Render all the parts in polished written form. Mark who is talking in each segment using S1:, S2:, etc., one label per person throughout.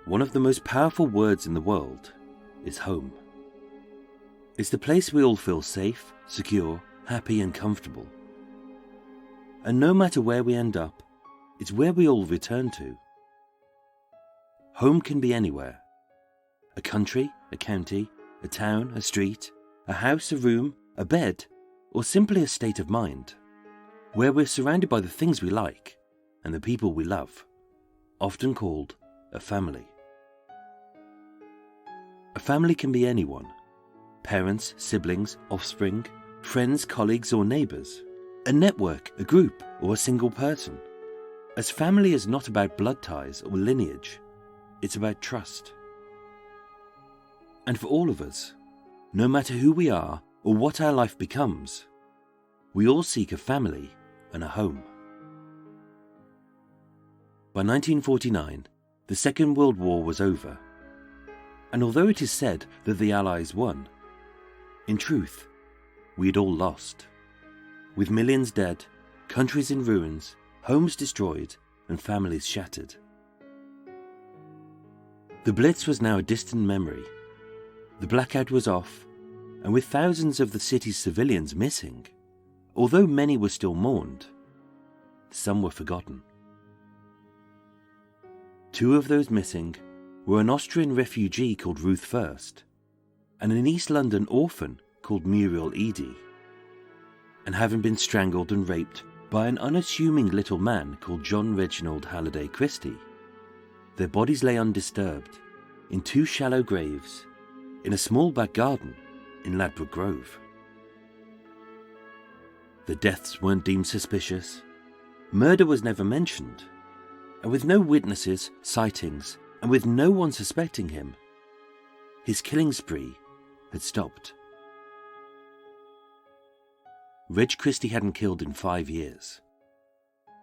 S1: One of the most powerful words in the world is home. It's the place we all feel safe, secure, happy and comfortable. And no matter where we end up, it's where we all return to. Home can be anywhere. A country, a county, a town, a street, a house, a room, a bed, or simply a state of mind, where we're surrounded by the things we like and the people we love, often called a family. A family can be anyone: parents, siblings, offspring, friends, colleagues or neighbours, a network, a group or a single person. As family is not about blood ties or lineage, it's about trust. And for all of us, no matter who we are or what our life becomes, we all seek a family and a home. By 1949, the Second World War was over, and although it is said that the Allies won, in truth, we had all lost, with millions dead, countries in ruins, homes destroyed, and families shattered. The Blitz was now a distant memory. The blackout was off, and with thousands of the city's civilians missing, although many were still mourned, some were forgotten. Two of those missing were an Austrian refugee called Ruth First, and an East London orphan called Muriel Eady, and having been strangled and raped by an unassuming little man called John Reginald Halliday Christie, their bodies lay undisturbed in two shallow graves in a small back garden in Ladbroke Grove. The deaths weren't deemed suspicious, murder was never mentioned, and with no witnesses, sightings, and with no one suspecting him, his killing spree had stopped. Reg Christie hadn't killed in 5 years.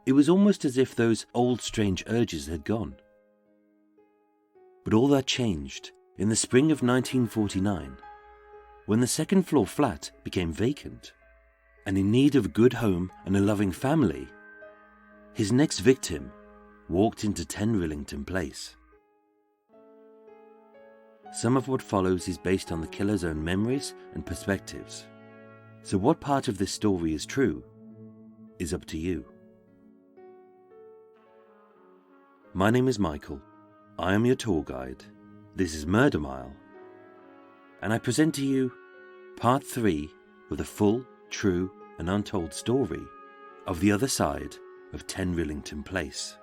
S1: It was almost as if those old strange urges had gone. But all that changed in the spring of 1949, when the second floor flat became vacant, and in need of a good home and a loving family, his next victim walked into 10 Rillington Place. Some of what follows is based on the killer's own memories and perspectives, so what part of this story is true is up to you. My name is Michael. I am your tour guide. This is Murder Mile, and I present to you part 3 of the full, true and untold story of the other side of 10 Rillington Place.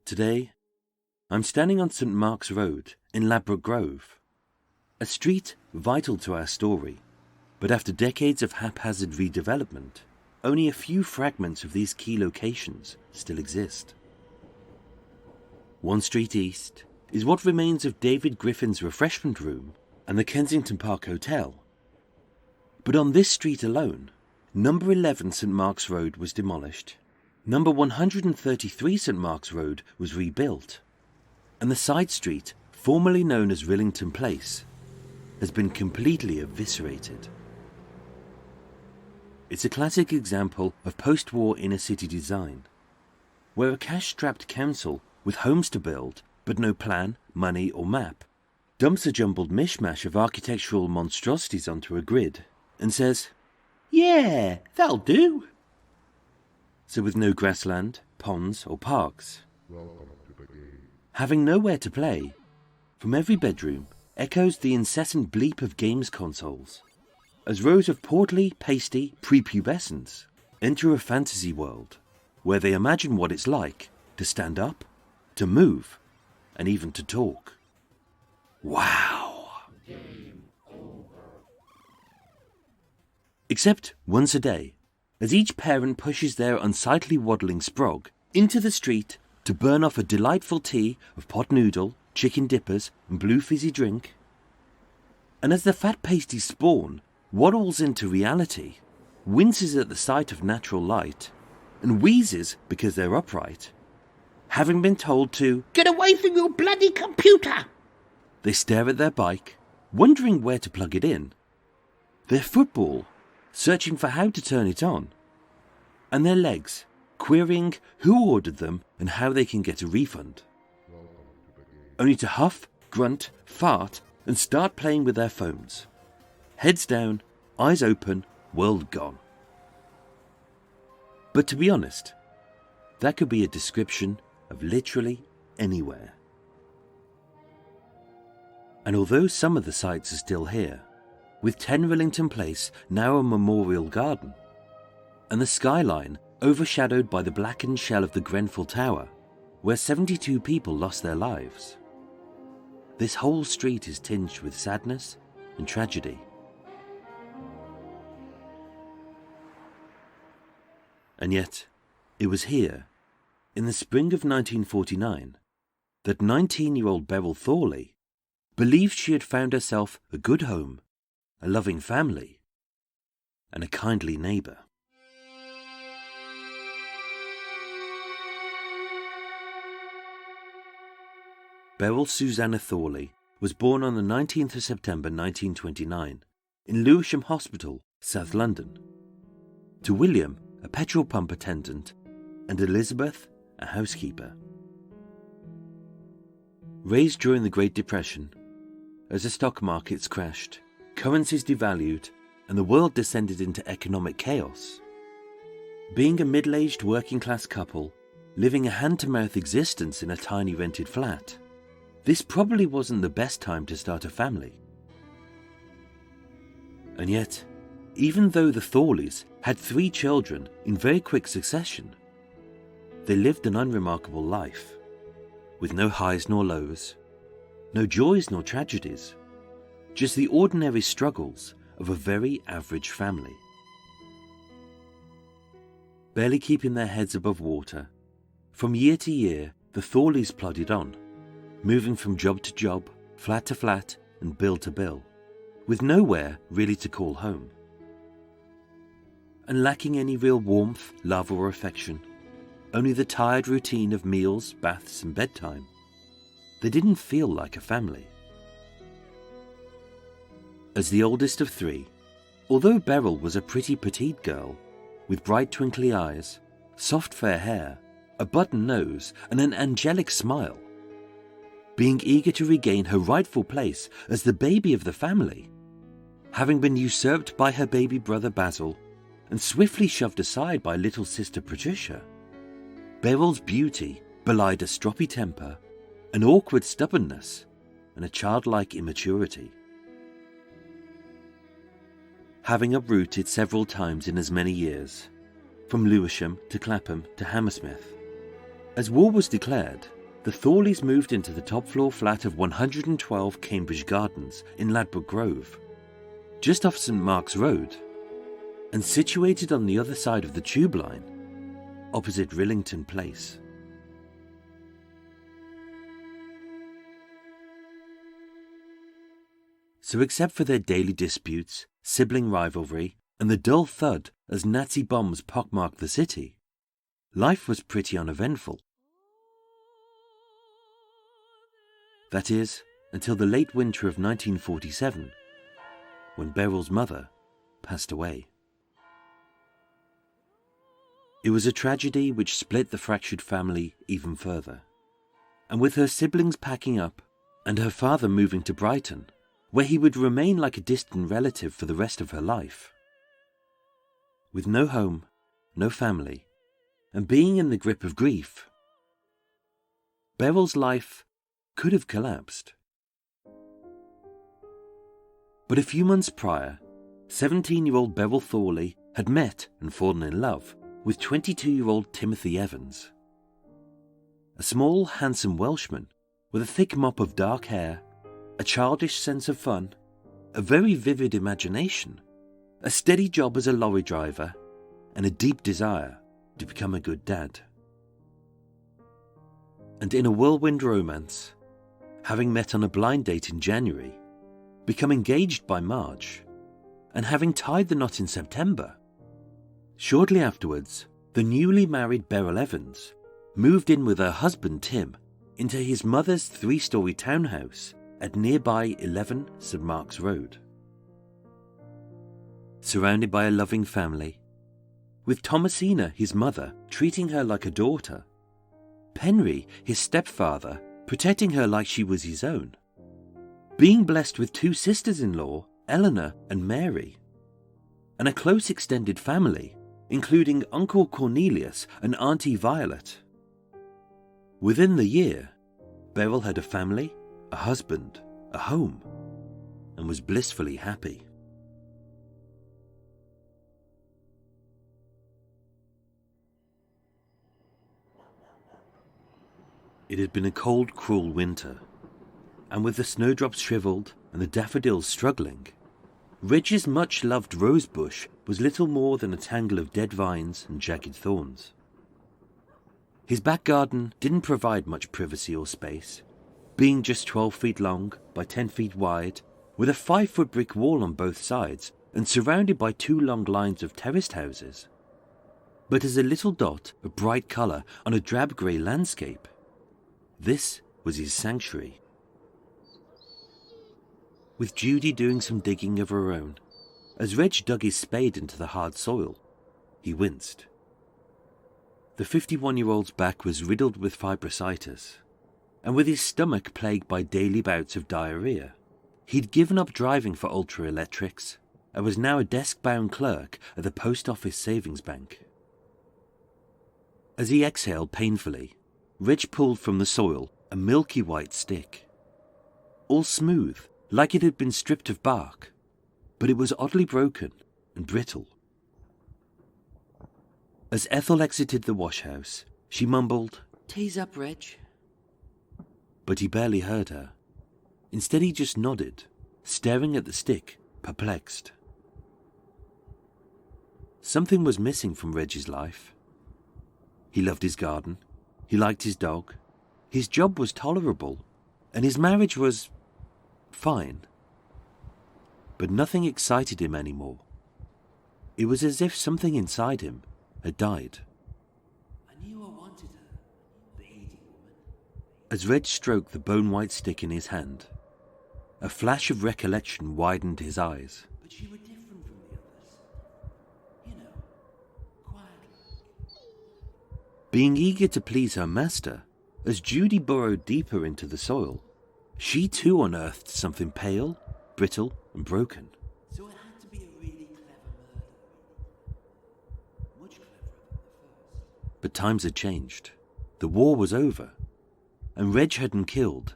S1: Today, I'm standing on St. Mark's Road in Ladbroke Grove, a street vital to our story, but after decades of haphazard redevelopment, only a few fragments of these key locations still exist. One street east is what remains of David Griffin's refreshment room and the Kensington Park Hotel. But on this street alone, number 11 St. Mark's Road was demolished, number 133 St. Mark's Road was rebuilt, and the side street, formerly known as Rillington Place, has been completely eviscerated. It's a classic example of post-war inner-city design, where a cash-strapped council with homes to build, but no plan, money or map, dumps a jumbled mishmash of architectural monstrosities onto a grid and says, "Yeah, that'll do." So with no grassland, ponds or parks, having nowhere to play, from every bedroom echoes the incessant bleep of games consoles, as rows of portly, pasty prepubescents enter a fantasy world where they imagine what it's like to stand up, to move, and even to talk. Wow! Except once a day, as each parent pushes their unsightly waddling sprog into the street to burn off a delightful tea of pot noodle, chicken dippers, and blue fizzy drink, and as the fat pasty spawn waddles into reality, winces at the sight of natural light, and wheezes because they're upright, having been told to "Get away from your bloody computer!" They stare at their bike, wondering where to plug it in, their football, searching for how to turn it on, and their legs, querying who ordered them and how they can get a refund. Only to huff, grunt, fart, and start playing with their phones. Heads down, eyes open, world gone. But to be honest, that could be a description of literally anywhere. And although some of the sites are still here, with 10 Rillington Place now a memorial garden, and the skyline overshadowed by the blackened shell of the Grenfell Tower, where 72 people lost their lives, this whole street is tinged with sadness and tragedy. And yet, it was here, in the spring of 1949, that 19-year-old Beryl Thorley believed she had found herself a good home, a loving family, and a kindly neighbour. Beryl Susanna Thorley was born on the 19th of September 1929 in Lewisham Hospital, South London, to William, a petrol pump attendant, and Elizabeth, a housekeeper. Raised during the Great Depression, as the stock markets crashed, currencies devalued, and the world descended into economic chaos, being a middle-aged working-class couple living a hand-to-mouth existence in a tiny rented flat, this probably wasn't the best time to start a family. And yet, even though the Thorleys had 3 children in very quick succession, they lived an unremarkable life, with no highs nor lows, no joys nor tragedies, just the ordinary struggles of a very average family. Barely keeping their heads above water, from year to year the Thorleys plodded on, moving from job to job, flat to flat, and bill to bill, with nowhere really to call home. And lacking any real warmth, love, or affection, only the tired routine of meals, baths, and bedtime, they didn't feel like a family. As the oldest of 3, although Beryl was a pretty petite girl, with bright twinkly eyes, soft fair hair, a button nose, and an angelic smile, being eager to regain her rightful place as the baby of the family, having been usurped by her baby brother Basil and swiftly shoved aside by little sister Patricia, Beryl's beauty belied a stroppy temper, an awkward stubbornness, and a childlike immaturity. Having uprooted several times in as many years, from Lewisham to Clapham to Hammersmith, as war was declared, the Thorleys moved into the top-floor flat of 112 Cambridge Gardens in Ladbroke Grove, just off St Mark's Road, and situated on the other side of the tube line, opposite Rillington Place. So except for their daily disputes, sibling rivalry, and the dull thud as Nazi bombs pockmarked the city, life was pretty uneventful. That is, until the late winter of 1947, when Beryl's mother passed away. It was a tragedy which split the fractured family even further, and with her siblings packing up and her father moving to Brighton, where he would remain like a distant relative for the rest of her life. With no home, no family, and being in the grip of grief, Beryl's life could have collapsed. But a few months prior, 17-year-old Beryl Thorley had met and fallen in love with 22-year-old Timothy Evans, a small, handsome Welshman with a thick mop of dark hair, a childish sense of fun, a very vivid imagination, a steady job as a lorry driver, and a deep desire to become a good dad. And in a whirlwind romance, having met on a blind date in January, become engaged by March, and having tied the knot in September, shortly afterwards, the newly married Beryl Evans moved in with her husband Tim into his mother's 3-story townhouse at nearby 11 St Mark's Road. Surrounded by a loving family, with Thomasina, his mother, treating her like a daughter, Penry, his stepfather, protecting her like she was his own, being blessed with 2 sisters-in-law, Eleanor and Mary, and a close extended family, including Uncle Cornelius and Auntie Violet. Within the year, Beryl had a family, a husband, a home, and was blissfully happy. It had been a cold, cruel winter, and with the snowdrops shriveled and the daffodils struggling, Reg's much-loved rosebush was little more than a tangle of dead vines and jagged thorns. His back garden didn't provide much privacy or space, being just 12 feet long by 10 feet wide, with a 5-foot brick wall on both sides and surrounded by 2 long lines of terraced houses. But as a little dot of bright colour on a drab grey landscape, this was his sanctuary. With Judy doing some digging of her own, as Reg dug his spade into the hard soil, he winced. The 51-year-old's back was riddled with fibrositis, and with his stomach plagued by daily bouts of diarrhea, he'd given up driving for ultra-electrics and was now a desk-bound clerk at the post office savings bank. As he exhaled painfully, Reg pulled from the soil a milky white stick, all smooth, like it had been stripped of bark, but it was oddly broken and brittle. As Ethel exited the washhouse, she mumbled, "Tease up, Reg." But he barely heard her. Instead, he just nodded, staring at the stick, perplexed. Something was missing from Reg's life. He loved his garden, he liked his dog, his job was tolerable, and his marriage was fine. But nothing excited him anymore. It was as if something inside him had died.
S2: "I knew I wanted her, the 80 woman."
S1: As Reg stroked the bone-white stick in his hand, a flash of recollection widened his eyes.
S2: "But she was different from the others. You know, quiet.
S1: Being eager to please her master, as Judy burrowed deeper into the soil, she too unearthed something pale, brittle, and broken.
S2: So it had to be a really clever murder. Much cleverer than the first."
S1: But times had changed. The war was over, and Reg hadn't killed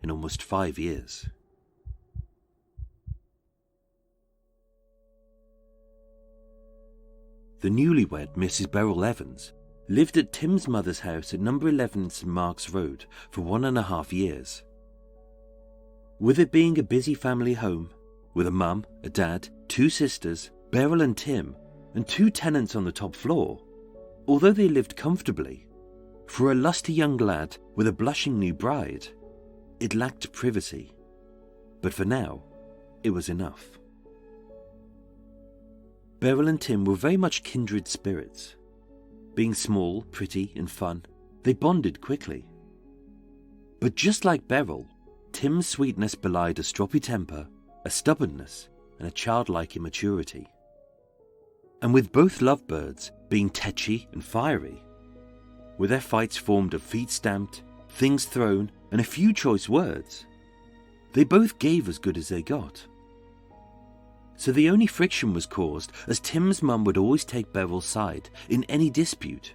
S1: in almost 5 years. The newlywed Mrs. Beryl Evans lived at Tim's mother's house at number 11 St. Mark's Road for 1.5 years. With it being a busy family home, with a mum, a dad, 2 sisters, Beryl and Tim, and 2 tenants on the top floor, although they lived comfortably, for a lusty young lad with a blushing new bride, it lacked privacy. But for now, it was enough. Beryl and Tim were very much kindred spirits. Being small, pretty, and fun, they bonded quickly. But just like Beryl, Tim's sweetness belied a stroppy temper, a stubbornness, and a childlike immaturity. And with both lovebirds being tetchy and fiery, with their fights formed of feet stamped, things thrown, and a few choice words, they both gave as good as they got. So the only friction was caused as Tim's mum would always take Beryl's side in any dispute,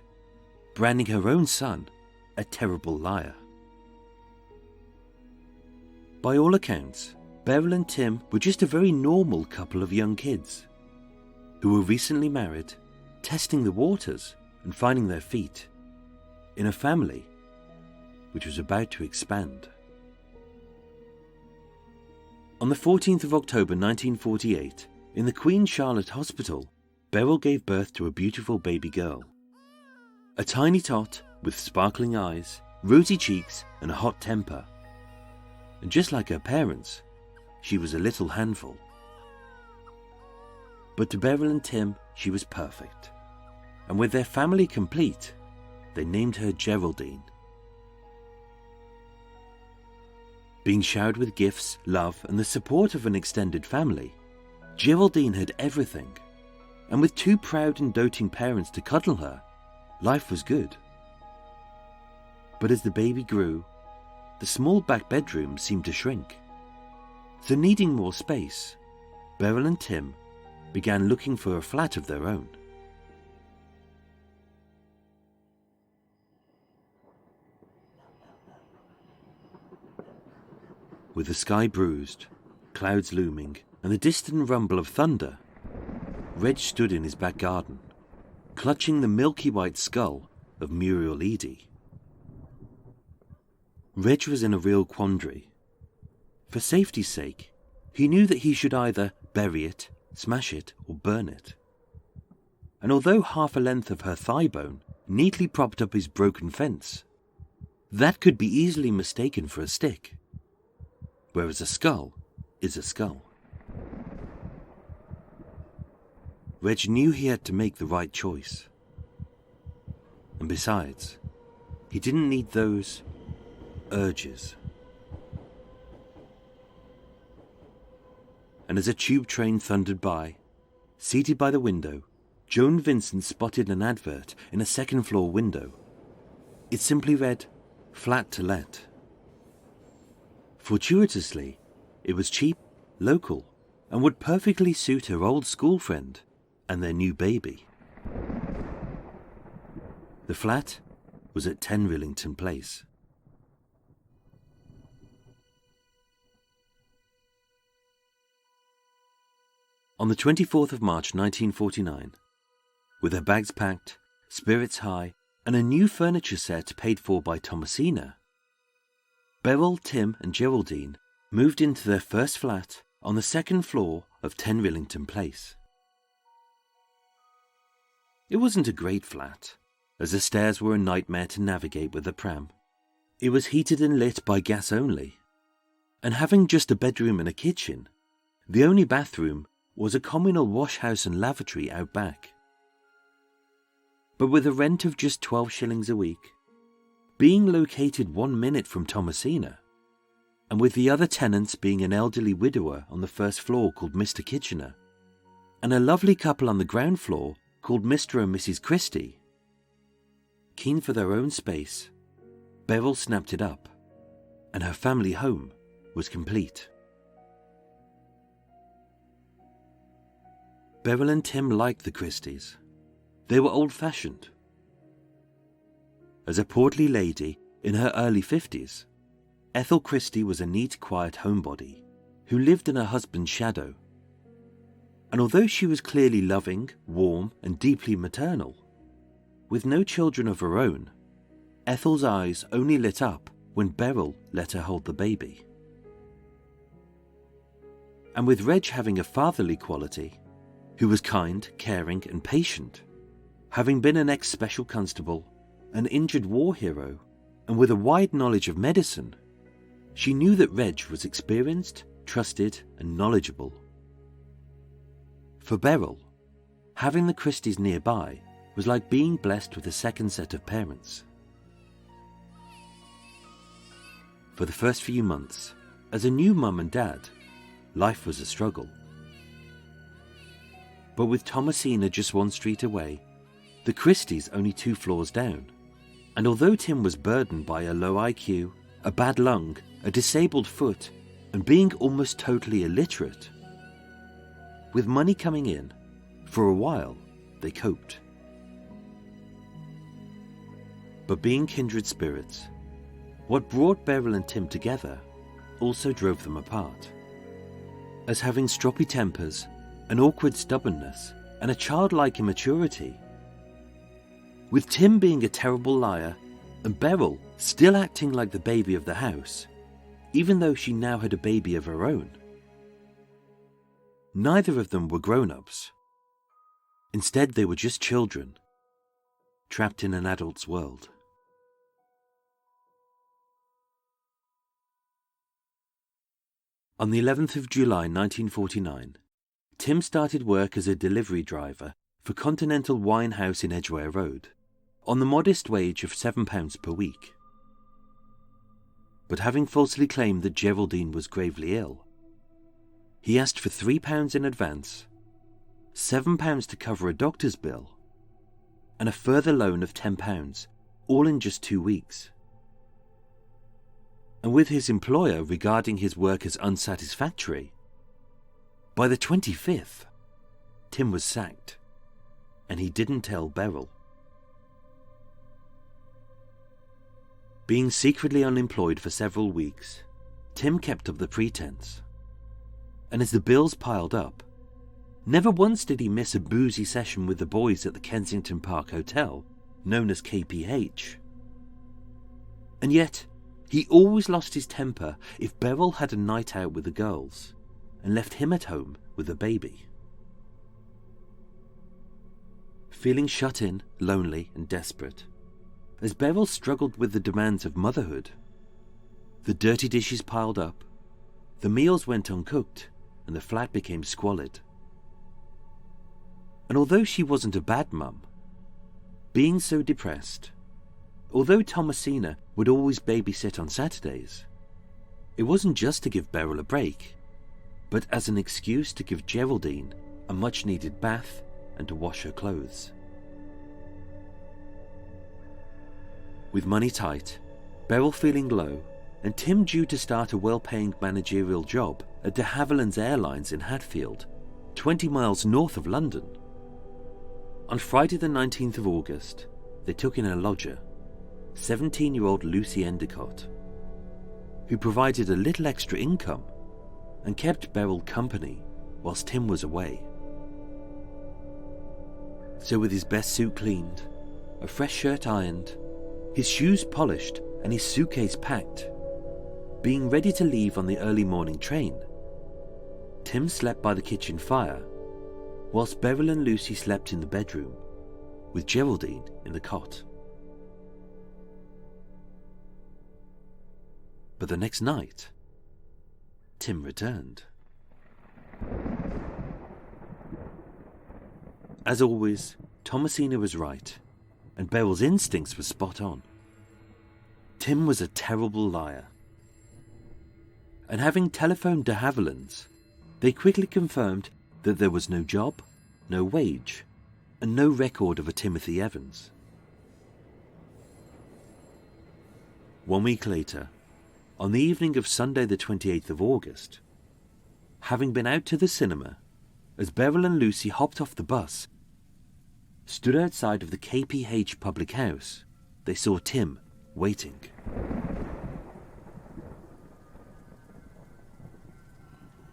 S1: branding her own son a terrible liar. By all accounts, Beryl and Tim were just a very normal couple of young kids who were recently married, testing the waters and finding their feet in a family which was about to expand. On the 14th of October 1948, in the Queen Charlotte Hospital, Beryl gave birth to a beautiful baby girl. A tiny tot with sparkling eyes, rosy cheeks, and a hot temper. And just like her parents, she was a little handful. But to Beryl and Tim, she was perfect. And with their family complete, they named her Geraldine. Being showered with gifts, love, and the support of an extended family, Geraldine had everything. and with 2 proud and doting parents to cuddle her, life was good. But as the baby grew, the small back bedroom seemed to shrink. So needing more space, Beryl and Tim began looking for a flat of their own. With the sky bruised, clouds looming, and the distant rumble of thunder, Reg stood in his back garden, clutching the milky white skull of Muriel Eady. Reg was in a real quandary. For safety's sake, he knew that he should either bury it, smash it, or burn it. And although half a length of her thigh bone neatly propped up his broken fence, that could be easily mistaken for a stick, whereas a skull is a skull. Reg knew he had to make the right choice. And besides, he didn't need those urges. And as a tube train thundered by, seated by the window, Joan Vincent spotted an advert in a second-floor window. It simply read, "Flat to let." Fortuitously, it was cheap, local, and would perfectly suit her old school friend and their new baby. The flat was at 10 Rillington Place. On the 24th of March 1949, with her bags packed, spirits high, and a new furniture set paid for by Thomasina, Beryl, Tim and Geraldine moved into their first flat on the second floor of 10 Rillington Place. It wasn't a great flat, as the stairs were a nightmare to navigate with a pram. It was heated and lit by gas only, and having just a bedroom and a kitchen, the only bathroom was a communal washhouse and lavatory out back. But with a rent of just 12 shillings a week, being located 1 minute from Thomasina, and with the other tenants being an elderly widower on the first floor called Mr. Kitchener, and a lovely couple on the ground floor called Mr. and Mrs. Christie, keen for their own space, Beryl snapped it up, and her family home was complete. Beryl and Tim liked the Christies. They were old-fashioned. As a portly lady in her early 50s, Ethel Christie was a neat, quiet homebody who lived in her husband's shadow. And although she was clearly loving, warm, and deeply maternal, with no children of her own, Ethel's eyes only lit up when Beryl let her hold the baby. And with Reg having a fatherly quality, who was kind, caring, and patient, having been an ex-special constable, an injured war hero, and with a wide knowledge of medicine, she knew that Reg was experienced, trusted, and knowledgeable. For Beryl, having the Christies nearby was like being blessed with a second set of parents. For the first few months, as a new mum and dad, life was a struggle. But with Thomasina just 1 street away, the Christies only 2 floors down, and although Tim was burdened by a low IQ, a bad lung, a disabled foot, and being almost totally illiterate, with money coming in, for a while they coped. But being kindred spirits, what brought Beryl and Tim together also drove them apart, as having stroppy tempers, an awkward stubbornness, and a childlike immaturity. With Tim being a terrible liar, and Beryl still acting like the baby of the house, even though she now had a baby of her own. Neither of them were grown-ups. Instead, they were just children, trapped in an adult's world. On the 11th of July 1949, Tim started work as a delivery driver for Continental Wine House in Edgware Road, on the modest wage of £7 per week. But having falsely claimed that Geraldine was gravely ill, he asked for £3 in advance, £7 to cover a doctor's bill, and a further loan of £10, all in just 2 weeks. And with his employer regarding his work as unsatisfactory, by the 25th, Tim was sacked, and he didn't tell Beryl. Being secretly unemployed for several weeks, Tim kept up the pretense. And as the bills piled up, never once did he miss a boozy session with the boys at the Kensington Park Hotel, known as KPH. And yet, he always lost his temper if Beryl had a night out with the girls, and left him at home with a baby. Feeling shut in, lonely and desperate, as Beryl struggled with the demands of motherhood, the dirty dishes piled up, the meals went uncooked, and the flat became squalid. And although she wasn't a bad mum, being so depressed, although Thomasina would always babysit on Saturdays, it wasn't just to give Beryl a break, but as an excuse to give Geraldine a much-needed bath and to wash her clothes. With money tight, Beryl feeling low, and Tim due to start a well-paying managerial job at de Havilland's Airlines in Hatfield, 20 miles north of London. On Friday the 19th of August, they took in a lodger, 17-year-old Lucy Endicott, who provided a little extra income and kept Beryl company whilst Tim was away. So with his best suit cleaned, a fresh shirt ironed, his shoes polished and his suitcase packed, being ready to leave on the early morning train, Tim slept by the kitchen fire, whilst Beryl and Lucy slept in the bedroom, with Geraldine in the cot. But the next night, Tim returned. As always, Thomasina was right, and Beryl's instincts were spot on. Tim was a terrible liar. And having telephoned de Havilland's, they quickly confirmed that there was no job, no wage, and no record of a Timothy Evans. 1 week later, on the evening of Sunday the 28th of August, having been out to the cinema, as Beryl and Lucy hopped off the bus, stood outside of the KPH public house, they saw Tim waiting.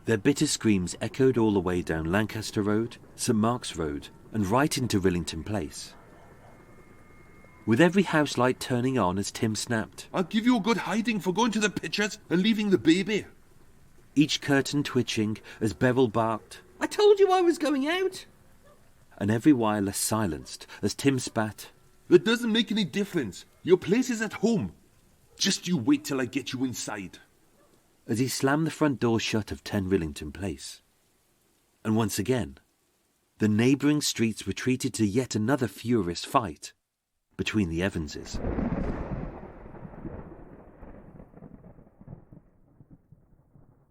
S1: Their bitter screams echoed all the way down Lancaster Road, St Mark's Road, and right into Rillington Place. With every house light turning on as Tim snapped,
S3: "I'll give you a good hiding for going to the pictures and leaving the baby."
S1: Each curtain twitching as Beryl barked,
S2: I told you I was going out.
S1: And every wireless silenced as Tim spat,
S3: "It doesn't make any difference. Your place is at home. Just you wait till I get you inside."
S1: as he slammed the front door shut of 10 Rillington Place. And once again, the neighbouring streets retreated to yet another furious fight between the Evanses.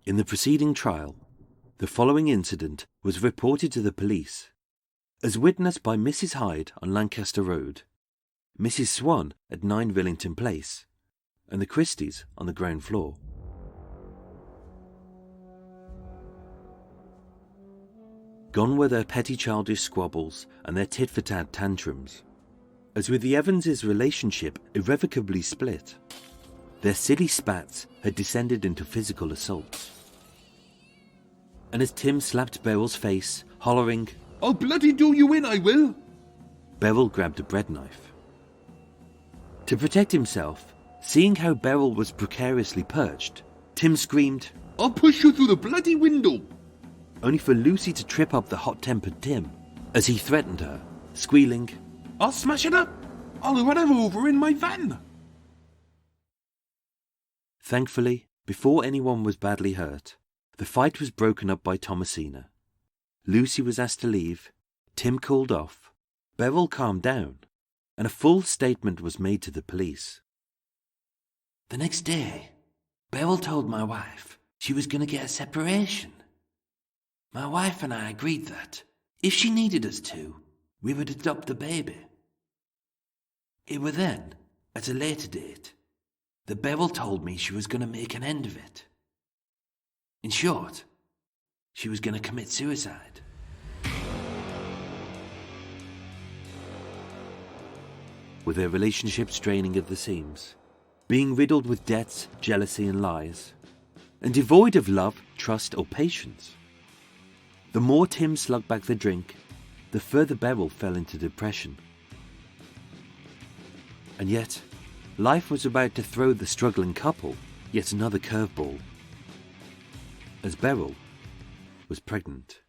S1: In the preceding trial, the following incident was reported to the police, as witnessed by Mrs. Hyde on Lancaster Road, Mrs. Swan at 9 Rillington Place, and the Christies on the ground floor. Gone were their petty childish squabbles and their tit-for-tat tantrums, as with the Evanses' relationship irrevocably split, their silly spats had descended into physical assaults. And as Tim slapped Beryl's face, hollering,
S3: "I'll bloody do you in, I will!"
S1: Beryl grabbed a bread knife. To protect himself, seeing how Beryl was precariously perched, Tim screamed,
S3: "I'll push you through the bloody window!"
S1: only for Lucy to trip up the hot-tempered Tim as he threatened her, squealing,
S3: "I'll smash it up! I'll run him over in my van!"
S1: Thankfully, before anyone was badly hurt, the fight was broken up by Thomasina. Lucy was asked to leave, Tim cooled off, Beryl calmed down, and a full statement was made to the police.
S2: The next day, Beryl told my wife she was going to get a separation. My wife and I agreed that, If she needed us to, we would adopt the baby. It were then, at a later date, that Beryl told me she was going to make an end of it. In short, she was going to commit suicide.
S1: With their relationship straining at the seams, being riddled with debts, jealousy and lies, and devoid of love, trust or patience, the more Tim slugged back the drink, the further Beryl fell into depression. And yet, life was about to throw the struggling couple yet another curveball, as Beryl was pregnant.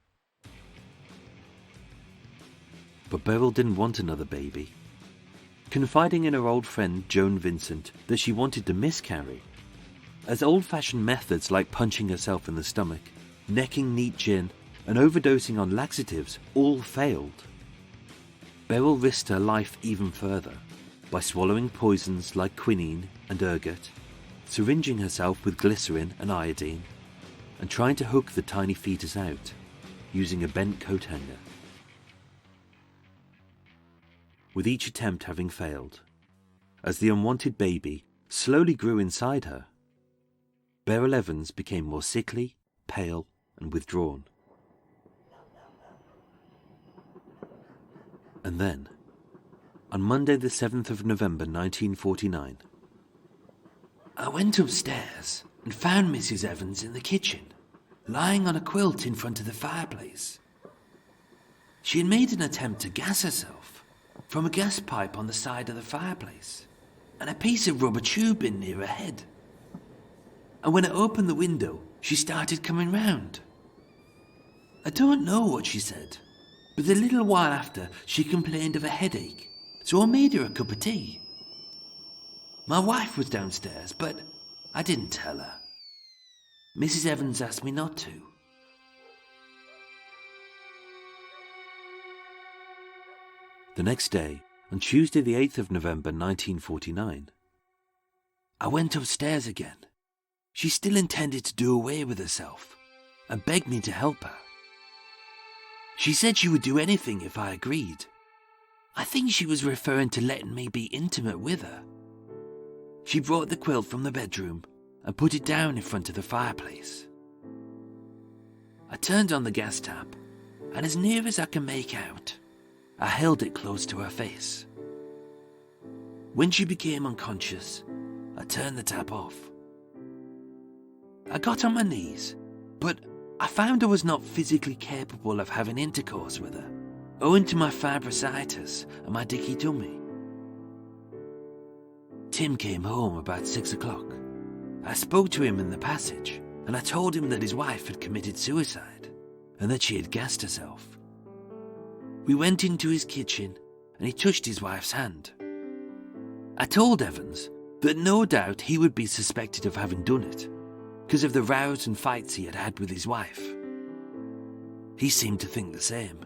S1: But Beryl didn't want another baby. Confiding in her old friend Joan Vincent that she wanted to miscarry, as old-fashioned methods like punching herself in the stomach, necking neat gin, and overdosing on laxatives all failed, Beryl risked her life even further by swallowing poisons like quinine and ergot, syringing herself with glycerin and iodine, and trying to hook the tiny fetus out using a bent coat hanger. With each attempt having failed, as the unwanted baby slowly grew inside her, Beryl Evans became more sickly, pale, and withdrawn. And then, on Monday the 7th of November 1949,
S2: I went upstairs and found Mrs. Evans in the kitchen, lying on a quilt in front of the fireplace. She had made an attempt to gas herself from a gas pipe on the side of the fireplace, and a piece of rubber tube in near her head. And when I opened the window, she started coming round. I don't know what she said, but a little while after she complained of a headache, so I made her a cup of tea. My wife was downstairs, but I didn't tell her. Mrs. Evans asked me not to.
S1: The next day, on Tuesday the 8th of November 1949,
S2: I went upstairs again. She still intended to do away with herself and begged me to help her. She said she would do anything if I agreed. I think she was referring to letting me be intimate with her. She brought the quilt from the bedroom and put it down in front of the fireplace. I turned on the gas tap, and as near as I can make out, I held it close to her face. When she became unconscious, I turned the tap off. I got on my knees, but I found I was not physically capable of having intercourse with her, owing to my fibrositis and my dicky tummy. Tim came home about 6 o'clock. I spoke to him in the passage, and I told him that his wife had committed suicide and that she had gassed herself. We went into his kitchen, and he touched his wife's hand. I told Evans that no doubt he would be suspected of having done it, because of the rows and fights he had had with his wife. He seemed to think the same.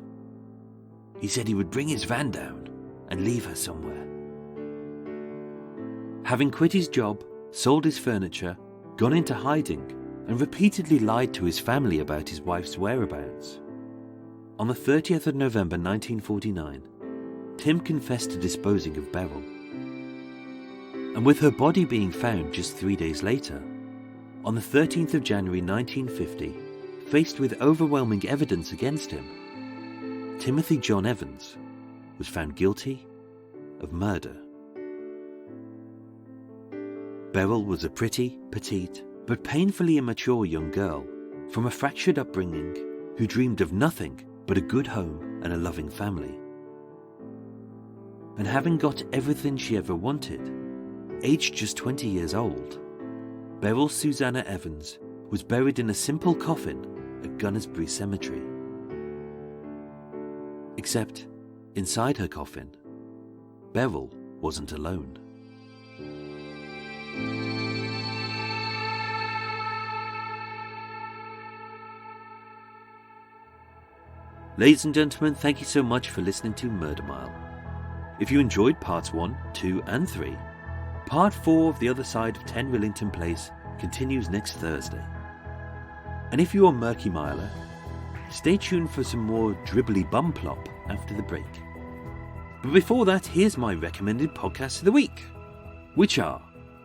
S2: He said he would bring his van down and leave her somewhere.
S1: Having quit his job, sold his furniture, gone into hiding, and repeatedly lied to his family about his wife's whereabouts, on the 30th of November 1949, Tim confessed to disposing of Beryl. And with her body being found just 3 days later, on the 13th of January 1950, faced with overwhelming evidence against him, Timothy John Evans was found guilty of murder. Beryl was a pretty, petite, but painfully immature young girl from a fractured upbringing who dreamed of nothing but a good home and a loving family. And having got everything she ever wanted, aged just 20 years old, Beryl Susanna Evans was buried in a simple coffin at Gunnersbury Cemetery. Except, inside her coffin, Beryl wasn't alone. Ladies and gentlemen, thank you so much for listening to Murder Mile. If you enjoyed parts 1, 2 and 3, part 4 of The Other Side of 10 Rillington Place continues next Thursday. And if you're a Murky Miler, Stay tuned for some more dribbly bumplop after the break. But before that, here's my recommended podcasts of the week, which are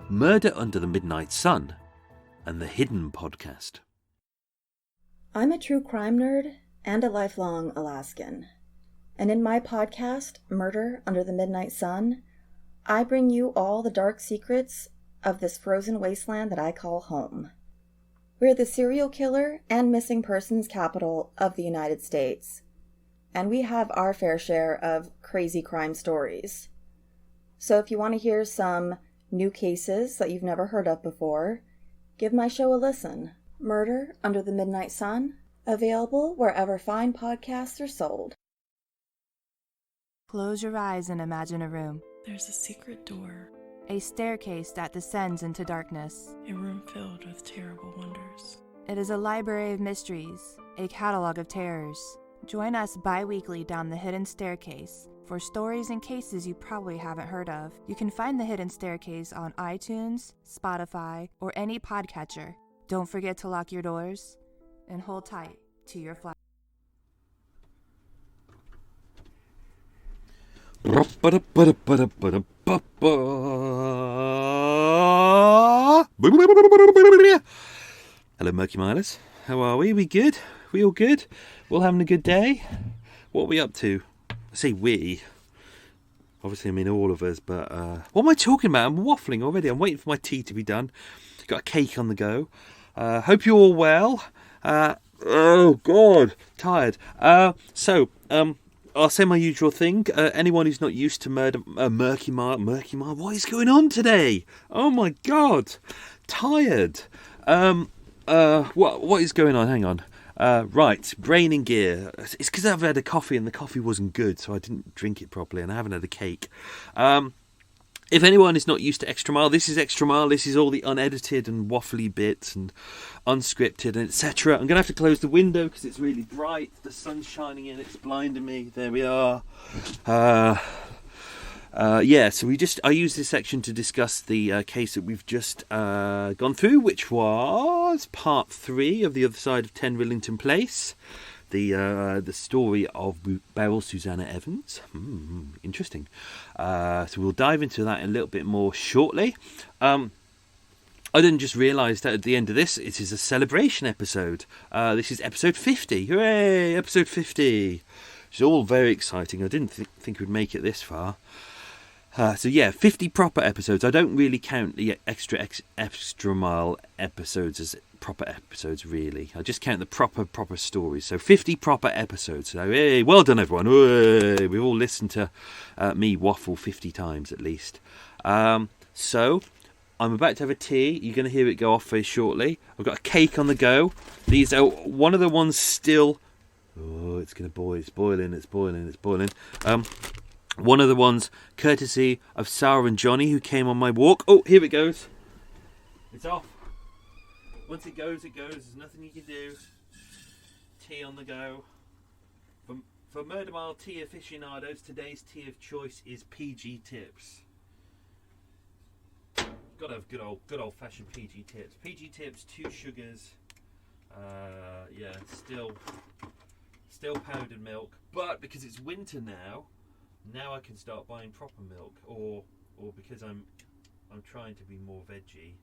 S1: Murder Under the Midnight Sun and The Hidden Podcast.
S4: I'm a true crime nerd and a lifelong Alaskan. And in my podcast, Murder Under the Midnight Sun, I bring you all the dark secrets of this frozen wasteland that I call home. We're the serial killer and missing persons capital of the United States, and we have our fair share of crazy crime stories. So if you want to hear some new cases that you've never heard of before, give my show a listen. Murder Under the Midnight Sun, available wherever fine podcasts are sold.
S5: Close your eyes and imagine a room.
S6: There's a secret door.
S5: A staircase that descends into darkness.
S6: A room filled with terrible wonders.
S5: It is a library of mysteries, a catalog of terrors. Join us bi-weekly down the Hidden Staircase for stories and cases you probably haven't heard of. You can find the Hidden Staircase on iTunes, Spotify, or any podcatcher. Don't forget to lock your doors and hold tight to your flag.
S1: Hello, Murky Milers. How are we? We good? We all good? We all having a good day? What are we up to? I say we. Obviously, I mean all of us, but what am I talking about? I'm waffling already. I'm waiting for my tea to be done. Got a cake on the go. Hope you're all well. Oh, God. Tired. I'll say my usual thing. Anyone who's not used to Murky Mile, what is going on today? Oh my God, tired. What is going on? Hang on. Right, brain in gear. It's because I've had a coffee and the coffee wasn't good, so I didn't drink it properly, and I haven't had a cake. If anyone is not used to Extra Mile, this is Extra Mile. This is all the unedited and waffly bits and unscripted and etc. I'm going to have to close the window because it's really bright. The sun's shining in. It's blinding me. There we are. So I use this section to discuss the case that we've just gone through, which was part 3 of The Other Side of 10 Rillington Place. The story of Beryl Susanna Evans. Interesting. So we'll dive into that a little bit more shortly. I didn't just realise that at the end of this, it is a celebration episode. This is episode 50. Hooray! Episode 50. It's all very exciting. I didn't think we'd make it this far. 50 proper episodes. I don't really count the extra mile episodes as proper episodes, really. I just count the proper stories. So 50 proper episodes. So hey, well done everyone. Hey, we've all listened to me waffle 50 times at least. So I'm about to have a tea. You're going to hear it go off very shortly. I've got a cake on the go. These are one of the ones still. Oh, it's going to boil. It's boiling. One of the ones courtesy of Sarah and Johnny, who came on my walk. Oh, here it goes. It's off. Once it goes, it goes. There's nothing you can do. Tea on the go. For Murder Mile tea aficionados, today's tea of choice is PG Tips. Got to have good old fashioned PG Tips. PG Tips, 2 sugars. Still powdered milk. But because it's winter now I can start buying proper milk, or because I'm trying to be more veggie.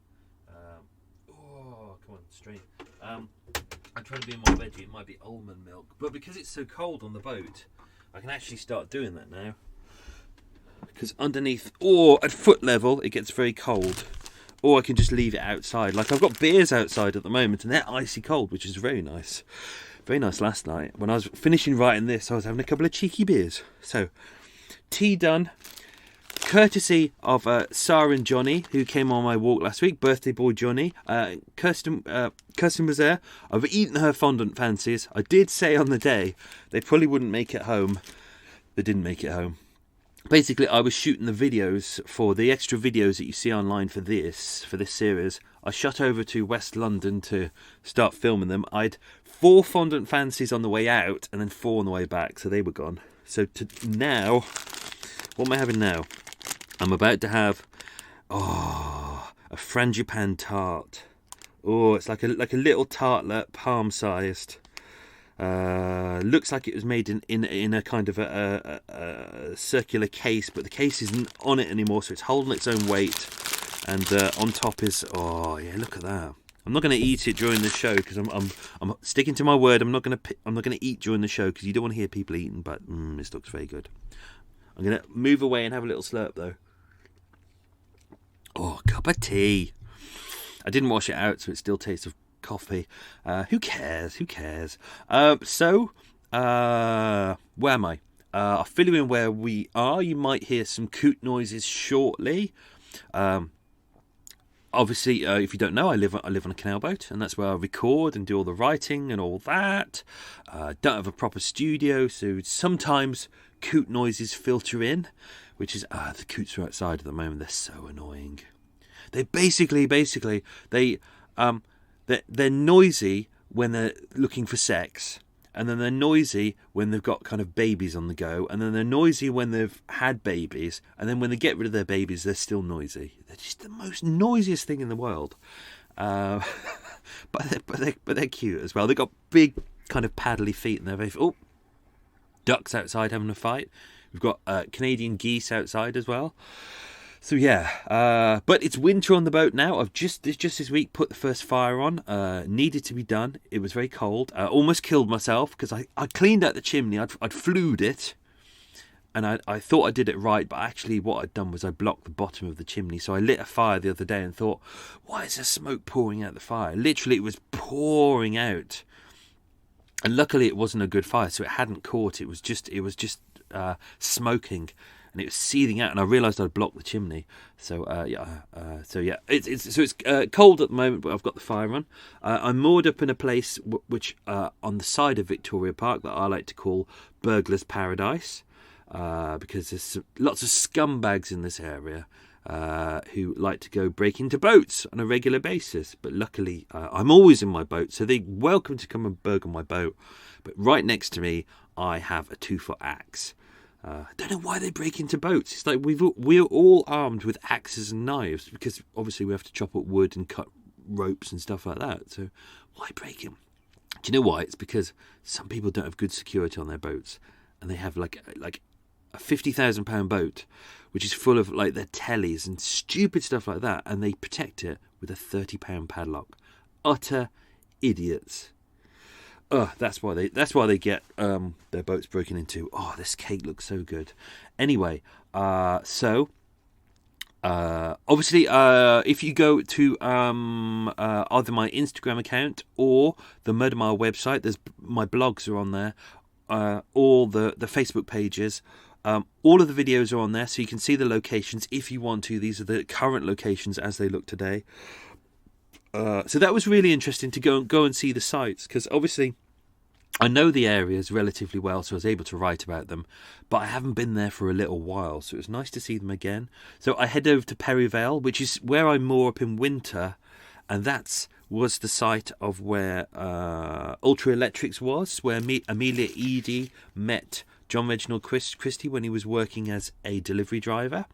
S1: Come on, straight. I'm trying to be more veggie. It might be almond milk, but because it's so cold on the boat, I can actually start doing that now. Because underneath, or at foot level, it gets very cold. Or I can just leave it outside. Like I've got beers outside at the moment, and they're icy cold, which is very nice. Very nice last night. When I was finishing writing this, I was having a couple of cheeky beers. So, tea done. Courtesy of Sarah and Johnny, who came on my walk last week. Birthday boy Johnny. Kirsten was there. I've eaten her fondant fancies. I did say on the day they probably wouldn't make it home. They didn't make it home. Basically, I was shooting the videos for the extra videos that you see online for this series. I shot over to West London to start filming them. I'd 4 fondant fancies on the way out and then 4 on the way back, so they were gone. So now, what am I having now? I'm about to have a frangipane tart. Oh, it's like a little tartlet, palm-sized. Looks like it was made in a kind of a circular case, but the case isn't on it anymore, so it's holding its own weight. And on top is, oh yeah, look at that. I'm not going to eat it during the show because I'm sticking to my word. I'm not going to eat during the show because you don't want to hear people eating. But this looks very good. I'm going to move away and have a little slurp though. Oh, cup of tea. I didn't wash it out, so it still tastes of coffee. Who cares? Who cares? So where am I? I'll fill you in where we are. You might hear some coot noises shortly. Obviously, if you don't know, I live on a canal boat, and that's where I record and do all the writing and all that. Don't have a proper studio, so sometimes coot noises filter in, which is the coots are outside at the moment. They're so annoying. They basically they're noisy when they're looking for sex, and then they're noisy when they've got kind of babies on the go, and then they're noisy when they've had babies, and then when they get rid of their babies, they're still noisy. They're just the most noisiest thing in the world. But they're cute as well. They've got big kind of paddly feet, and they're very... Oh, ducks outside having a fight. We've got Canadian geese outside as well. So yeah, but it's winter on the boat now. I've just this week put the first fire on. Needed to be done. It was very cold. Almost killed myself because I cleaned out the chimney. I'd flued it, and I thought I did it right, but actually what I'd done was I blocked the bottom of the chimney. So I lit a fire the other day and thought, why is there smoke pouring out the fire? Literally, it was pouring out, and luckily it wasn't a good fire, so it hadn't caught. It was just smoking. And it was seething out, and I realised I'd blocked the chimney. So it's cold at the moment, but I've got the fire on. I'm moored up in a place which on the side of Victoria Park that I like to call Burglar's Paradise, because there's lots of scumbags in this area who like to go break into boats on a regular basis. But luckily, I'm always in my boat, so they're welcome to come and burgle my boat. But right next to me, I have a 2-foot axe. I don't know why they break into boats. It's like we're all armed with axes and knives because obviously we have to chop up wood and cut ropes and stuff like that. So why break them? Do you know why? It's because some people don't have good security on their boats, and they have like a £50,000 boat, which is full of like their tellies and stupid stuff like that, and they protect it with a £30 padlock. Utter idiots. That's why they get their boats broken into. Oh, this cake looks so good. Anyway, obviously, if you go to either my Instagram account or the Murder Mile website, my blogs are on there. All the Facebook pages. All of the videos are on there, so you can see the locations if you want to. These are the current locations as they look today. So that was really interesting to go and see the sites, because obviously I know the areas relatively well, so I was able to write about them, but I haven't been there for a little while, so it was nice to see them again. So I head over to Perryvale, which is where I moor up in winter, and was the site of where Ultra Electrics was, where Amelia Eady met John Reginald Christie when he was working as a delivery driver.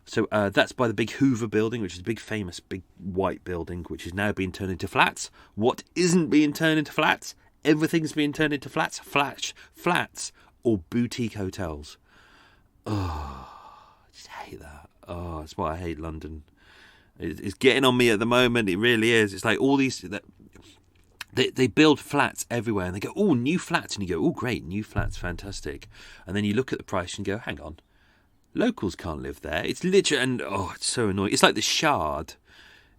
S1: So that's by the big Hoover building, which is a big famous big white building, which is now being turned into flats. What isn't being turned into flats? Everything's being turned into flats. Flats or boutique hotels. Oh, I just hate that. Oh, that's why I hate London. It's getting on me at the moment. It really is. It's like all these... They build flats everywhere, and they go, oh, new flats. And you go, oh, great, new flats, fantastic. And then you look at the price and go, hang on. Locals can't live there. It's literally, and it's so annoying. It's like the Shard.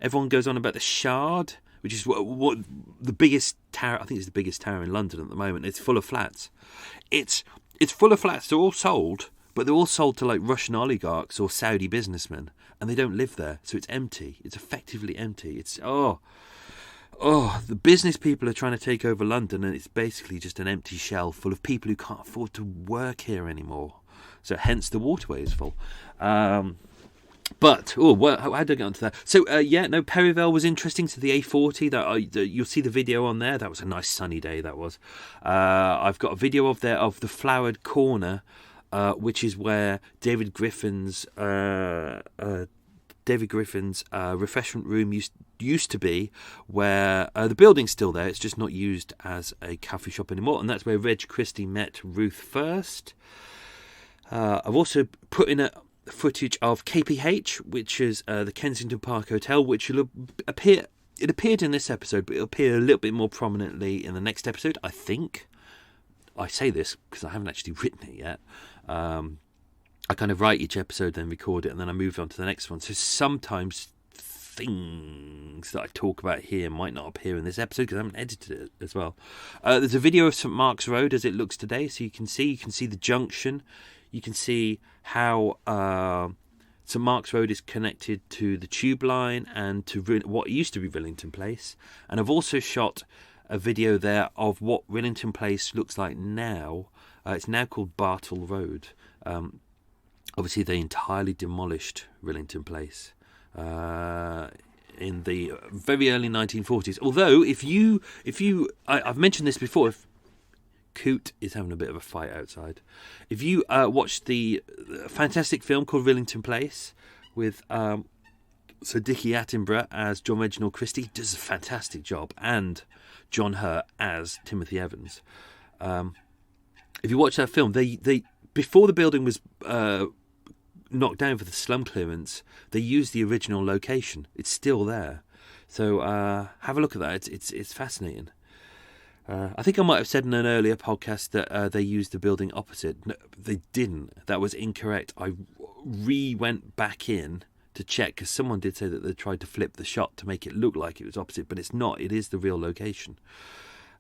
S1: Everyone goes on about the Shard, which is what the biggest tower. I think it's the biggest tower in London at the moment. It's full of flats. It's full of flats. They're all sold, but they're all sold to like Russian oligarchs or Saudi businessmen, and they don't live there, so it's empty. It's effectively empty. It's the business people are trying to take over London, and it's basically just an empty shell full of people who can't afford to work here anymore. So hence the waterway is full. How did I get onto that? So Perryvale was interesting. So the A40, you'll see the video on there. That was a nice sunny day. That was. I've got a video of the Flowered Corner, which is where David Griffin's David Griffin's refreshment room used to be, where the building's still there. It's just not used as a coffee shop anymore, and that's where Reg Christie met Ruth first. I've also put in a footage of KPH, which is the Kensington Park Hotel, which will appear. It appeared in this episode, but it'll appear a little bit more prominently in the next episode, I think. I say this because I haven't actually written it yet. I kind of write each episode, then record it, and then I move on to the next one. So sometimes things that I talk about here might not appear in this episode because I haven't edited it as well. There's a video of St Mark's Road as it looks today, so you can see the junction. You can see how St Mark's Road is connected to the tube line and to what used to be Rillington Place. And I've also shot a video there of what Rillington Place looks like now. It's now called Bartle Road. Obviously, they entirely demolished Rillington Place in the very early 1940s. Although, I've mentioned this before. If Coot is having a bit of a fight outside. If you watch the fantastic film called Rillington Place with Sir Dickie Attenborough as John Reginald Christie, does a fantastic job, and John Hurt as Timothy Evans. If you watch that film, they before the building was knocked down for the slum clearance, they used the original location. It's still there, so have a look at that. It's fascinating. I think I might have said in an earlier podcast that they used the building opposite. No, they didn't. That was incorrect. I went back in to check because someone did say that they tried to flip the shot to make it look like it was opposite, but it's not. It is the real location.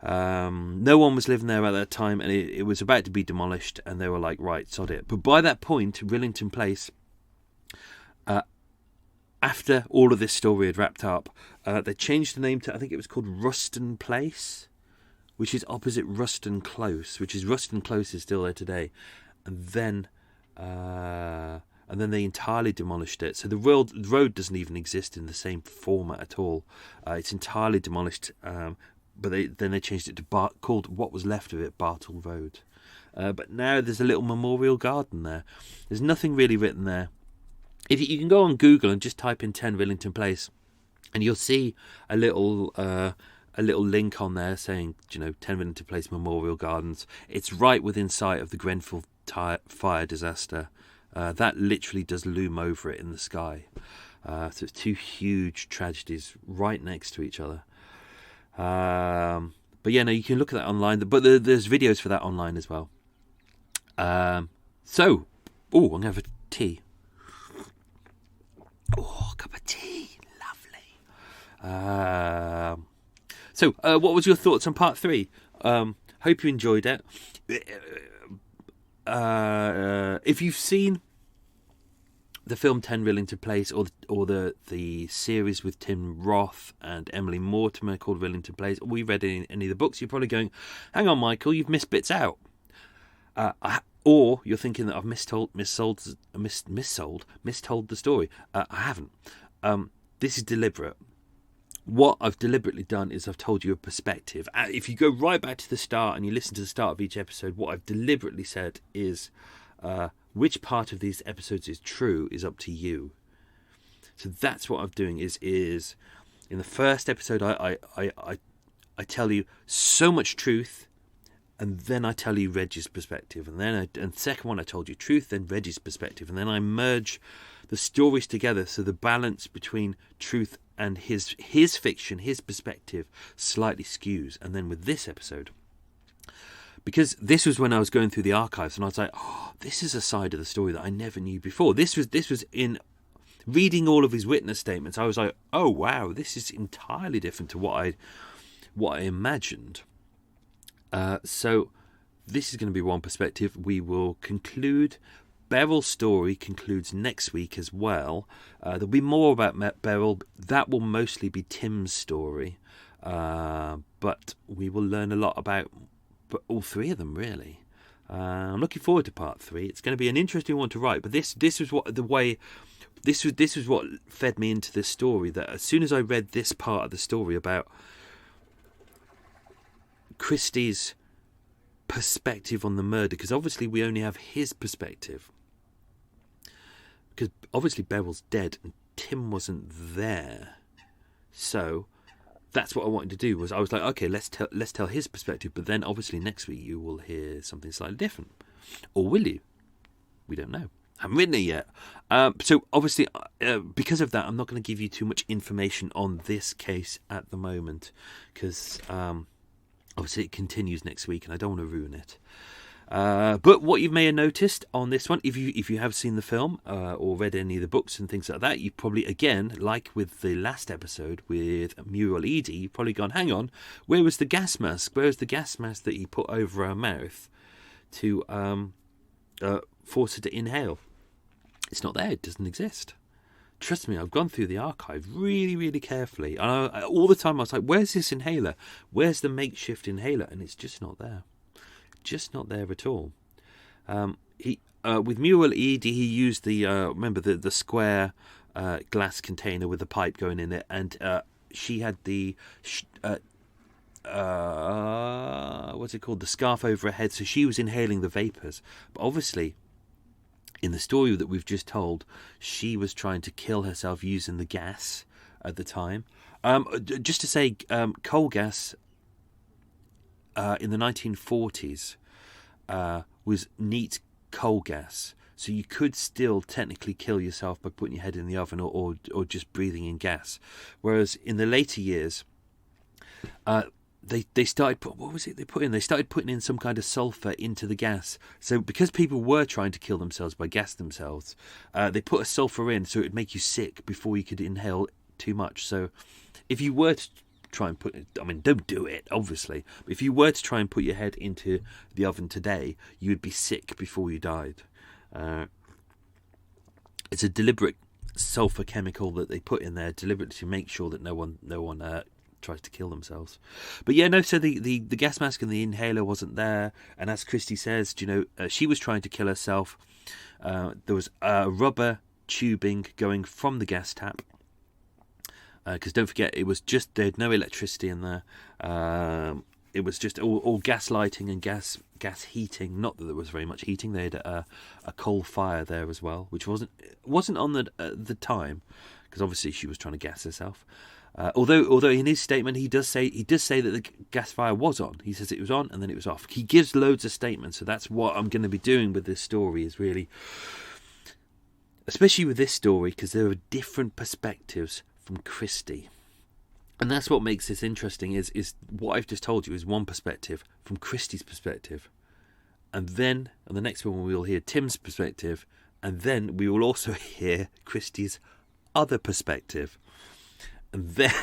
S1: No one was living there at that time, and it was about to be demolished, and they were like, right, sod it. But by that point, Rillington Place, after all of this story had wrapped up, they changed the name to, I think it was called Ruston Place, which is opposite Ruston Close, Ruston Close is still there today. And then they entirely demolished it. So the road doesn't even exist in the same format at all. It's entirely demolished. But they changed it to called what was left of it Bartle Road. But now there's a little memorial garden there. There's nothing really written there. If you can go on Google and just type in 10 Rillington Place, and you'll see a little link on there saying 10 Rillington Place Memorial Gardens. It's right within sight of the Grenfell fire disaster. That literally does loom over it in the sky. So it's two huge tragedies right next to each other. But yeah, no, you can look at that online. But there's videos for that online as well. I'm going to have a tea. Oh, a cup of tea. Lovely. What was your thoughts on part 3? Hope you enjoyed it. If you've seen the film 10 Rillington Place or the series with Tim Roth and Emily Mortimer called Rillington Place, or you read any of the books, you're probably going, hang on, Michael, you've missed bits out. Or you're thinking that I've mistold the story. I haven't. This is deliberate. What I've deliberately done is I've told you a perspective. If you go right back to the start and you listen to the start of each episode, what I've deliberately said is which part of these episodes is true is up to you. So that's what I'm doing is in the first episode I tell you so much truth, and then I tell you Reggie's perspective, and then the second one I told you truth, then Reggie's perspective, and then I merge the stories together so the balance between truth and his fiction, his perspective, slightly skews. And then with this episode, because this was when I was going through the archives, and I was like, oh, this is a side of the story that I never knew before. This was in reading all of his witness statements. I was like, oh wow, this is entirely different to what I imagined. So this is going to be one perspective. We will conclude. Beryl's story concludes next week as well. There'll be more about Beryl. That will mostly be Tim's story. But we will learn a lot about all three of them, really. I'm looking forward to part 3. It's going to be an interesting one to write. But this was what fed me into this story. That as soon as I read this part of the story about Christie's perspective on the murder, because obviously we only have his perspective, because obviously Beryl's dead and Tim wasn't there. So that's what I wanted to do. I was like, okay, let's tell his perspective. But then obviously next week you will hear something slightly different, or will you? We don't know. I haven't written it yet. So obviously, because of that, I'm not going to give you too much information on this case at the moment, because obviously it continues next week, and I don't want to ruin it. But what you may have noticed on this one, if you have seen the film or read any of the books and things like that, you've probably, again, like with the last episode with Muriel Edie, you've probably gone, hang on, where was the gas mask? Where was the gas mask that he put over her mouth to force her to inhale? It's not there. It doesn't exist. Trust me, I've gone through the archive really, really carefully. And all the time I was like, where's this inhaler? Where's the makeshift inhaler? And it's just not there. Just not there at all. With Muriel Edie, he used remember the square glass container with the pipe going in it, and she had the what's it called? The scarf over her head, so she was inhaling the vapors. But obviously, in the story that we've just told, she was trying to kill herself using the gas at the time. Just to say, coal gas in the 1940s was neat coal gas, so you could still technically kill yourself by putting your head in the oven or just breathing in gas. Whereas in the later years, they started what was it they put in? They started putting in some kind of sulfur into the gas. So because people were trying to kill themselves by gas themselves, they put a sulfur in so it would make you sick before you could inhale too much. So if you were to try and don't do it, obviously, but if you were to try and put your head into the oven today, you would be sick before you died. It's a deliberate sulfur chemical that they put in there deliberately to make sure that no one tries to kill themselves. But yeah, no, so the gas mask and the inhaler wasn't there, and as Christie says, she was trying to kill herself. There was rubber tubing going from the gas tap, because don't forget, it was just, they had no electricity in there. It was just all gas lighting and gas heating. Not that there was very much heating. They had a coal fire there as well, which wasn't on the time, because obviously she was trying to gas herself. Although in his statement he does say that the gas fire was on. He says it was on and then it was off. He gives loads of statements, so that's what I'm going to be doing with this story, is really, especially with this story, because there are different perspectives from Christie. And that's what makes this interesting, is what I've just told you is one perspective from Christie's perspective. And then on the next one we'll hear Tim's perspective, and then we will also hear Christie's other perspective. And then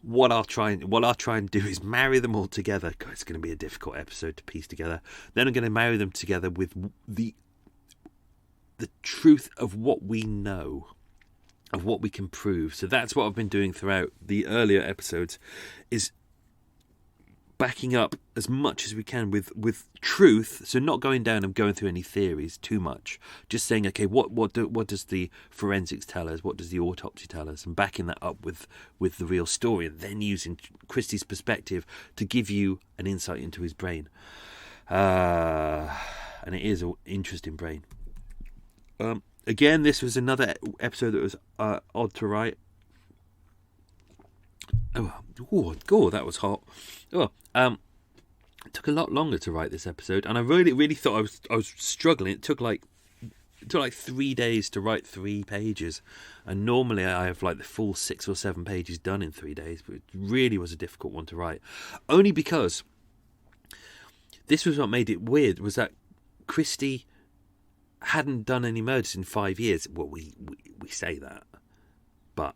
S1: what I'll try and do is marry them all together. God, it's going to be a difficult episode to piece together. Then I'm going to marry them together with the truth of what we know, of what we can prove. So that's what I've been doing throughout the earlier episodes, is backing up as much as we can with truth. So not going down and going through any theories too much. Just saying, okay, what does the forensics tell us? What does the autopsy tell us? And backing that up with the real story, and then using Christie's perspective to give you an insight into his brain. And it is an interesting brain. Again, this was another episode that was odd to write. Oh, God, that was hot. It took a lot longer to write this episode, and I really thought I was struggling. It took like 3 days to write 3 pages, and normally I have like the full 6 or 7 pages done in 3 days, but it really was a difficult one to write. Only because this was what made it weird, was that Christie hadn't done any murders in 5 years. Well, we say that, but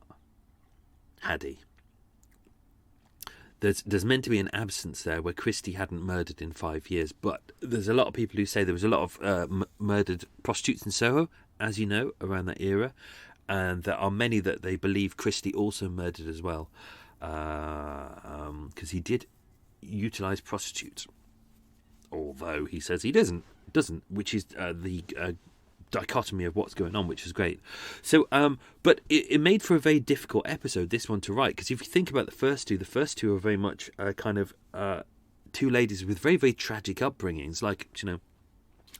S1: had he? There's meant to be an absence there where Christie hadn't murdered in 5 years, but there's a lot of people who say there was a lot of murdered prostitutes in Soho, as you know, around that era, and there are many that they believe Christie also murdered as well, because he did utilise prostitutes, although he says he doesn't, which is the dichotomy of what's going on, which is great. So but it made for a very difficult episode, this one, to write, because if you think about the first two are very much kind of two ladies with very, very tragic upbringings, like,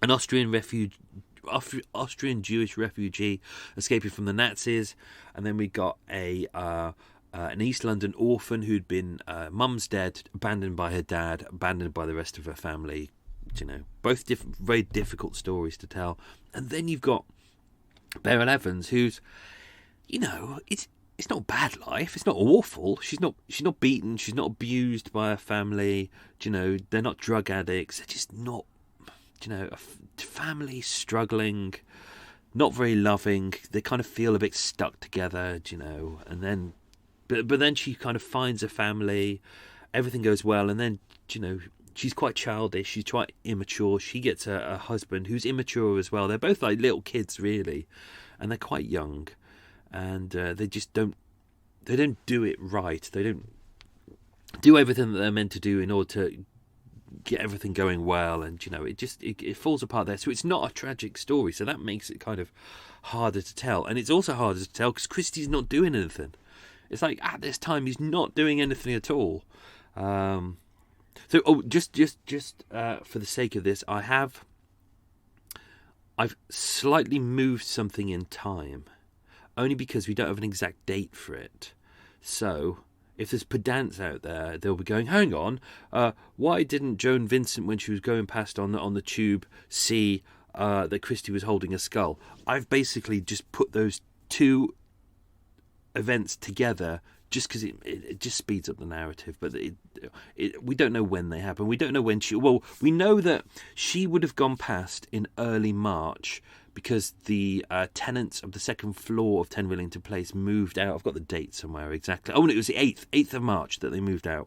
S1: an Austrian Austrian Jewish refugee escaping from the Nazis, and then we got an East London orphan who'd been mum's dead, abandoned by her dad, abandoned by the rest of her family. Both very difficult stories to tell. And then you've got Beryl Evans, who's, it's not a bad life. It's not awful. She's not beaten. She's not abused by her family. They're not drug addicts. They're just not, a family struggling, not very loving. They kind of feel a bit stuck together, and then, but then she kind of finds a family. Everything goes well, and then, she's quite childish. She's quite immature. She gets a husband who's immature as well. They're both like little kids, really, and they're quite young. And they just don't do it right. They don't do everything that they're meant to do in order to get everything going well. And, it falls apart there. So it's not a tragic story. So that makes it kind of harder to tell. And it's also harder to tell because Christie's not doing anything. It's like at this time he's not doing anything at all. Just for the sake of this, I've slightly moved something in time. Only because we don't have an exact date for it. So, if there's pedants out there, they'll be going, hang on, why didn't Joan Vincent, when she was going past on the tube, see that Christie was holding a skull? I've basically just put those two events together just because it just speeds up the narrative. But we don't know when they happen. We don't know when we know that she would have gone past in early March, because the tenants of the second floor of 10 Rillington Place moved out. I've got the date somewhere exactly. Oh, and it was the 8th of March that they moved out.